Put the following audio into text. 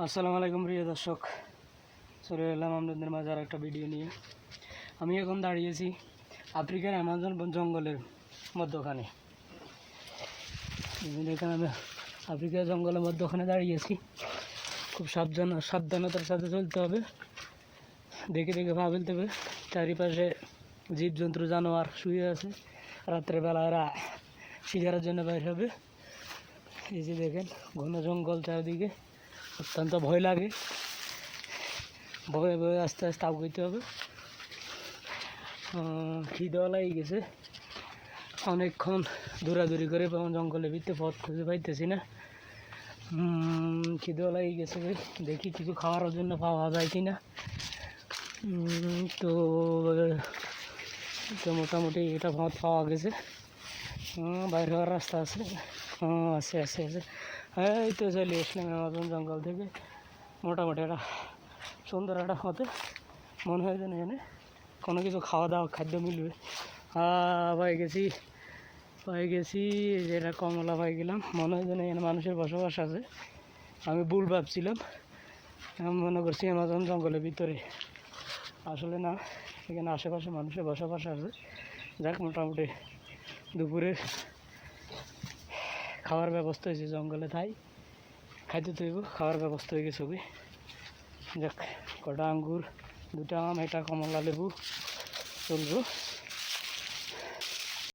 আসসালামু আলাইকুম প্রিয় দর্শক, চলে এলাম আপনাদের মাঝে আর একটা ভিডিও নিয়ে। আমি এখন দাঁড়িয়েছি আফ্রিকার অ্যামাজন জঙ্গলের মধ্যখানে। এখানে আমি আফ্রিকার জঙ্গলের মধ্যখানে দাঁড়িয়েছি। খুব সাবধানতার সাথে চলতে হবে, দেখে দেখে পা ফেলতে হবে। চারিপাশে জীবজন্তু জানোয়ার শুয়ে আছে, রাত্রেবেলা এরা শিকারের জন্য বাইর হবে। এই যে দেখেন ঘন জঙ্গল চারিদিকে, অত্যন্ত ভয় লাগে। ভয়ে ভয়ে আস্তে আস্তে আগাইতে হবে। খিদেও লাগে গেছে, অনেকক্ষণ দৌড়াদৌড়ি করে জঙ্গলের ভিতরে পথ খুঁজে পাইতেছি না। খিদেও লাগে গেছে, দেখি কিছু খাওয়ার জন্য পাওয়া যায় কি না। তো মোটামুটি এটা পথ পাওয়া গেছে। বাইরে হওয়ার রাস্তা আছে, আছে আছে আছে। এই তো চলে আসলাম অ্যামাজন জঙ্গল থেকে। মোটামুটি একটা সুন্দর একটা পথে মনে হয় যেন এখানে কোনো কিছু খাওয়া দাওয়া খাদ্য মিলবে। পাই গেছি যেটা কমলা পাই গেলাম। মনে হয় যেন এখানে মানুষের বসবাস আছে। আমি ভুল ভাবছিলাম, আমি মনে করছি অ্যামাজন জঙ্গলের ভিতরে, আসলে না, এখানে আশেপাশে মানুষের বসবাস আছে। যাক, মোটামুটি দুপুরে খাওয়ার ব্যবস্থা হয়েছে জঙ্গলে, তাই খাইতে তৈব খাওয়ার ব্যবস্থা হয়ে গেছে। যাক, কটা আঙ্গুর, দুটা আম, এটা কমলা লেবু চলবো।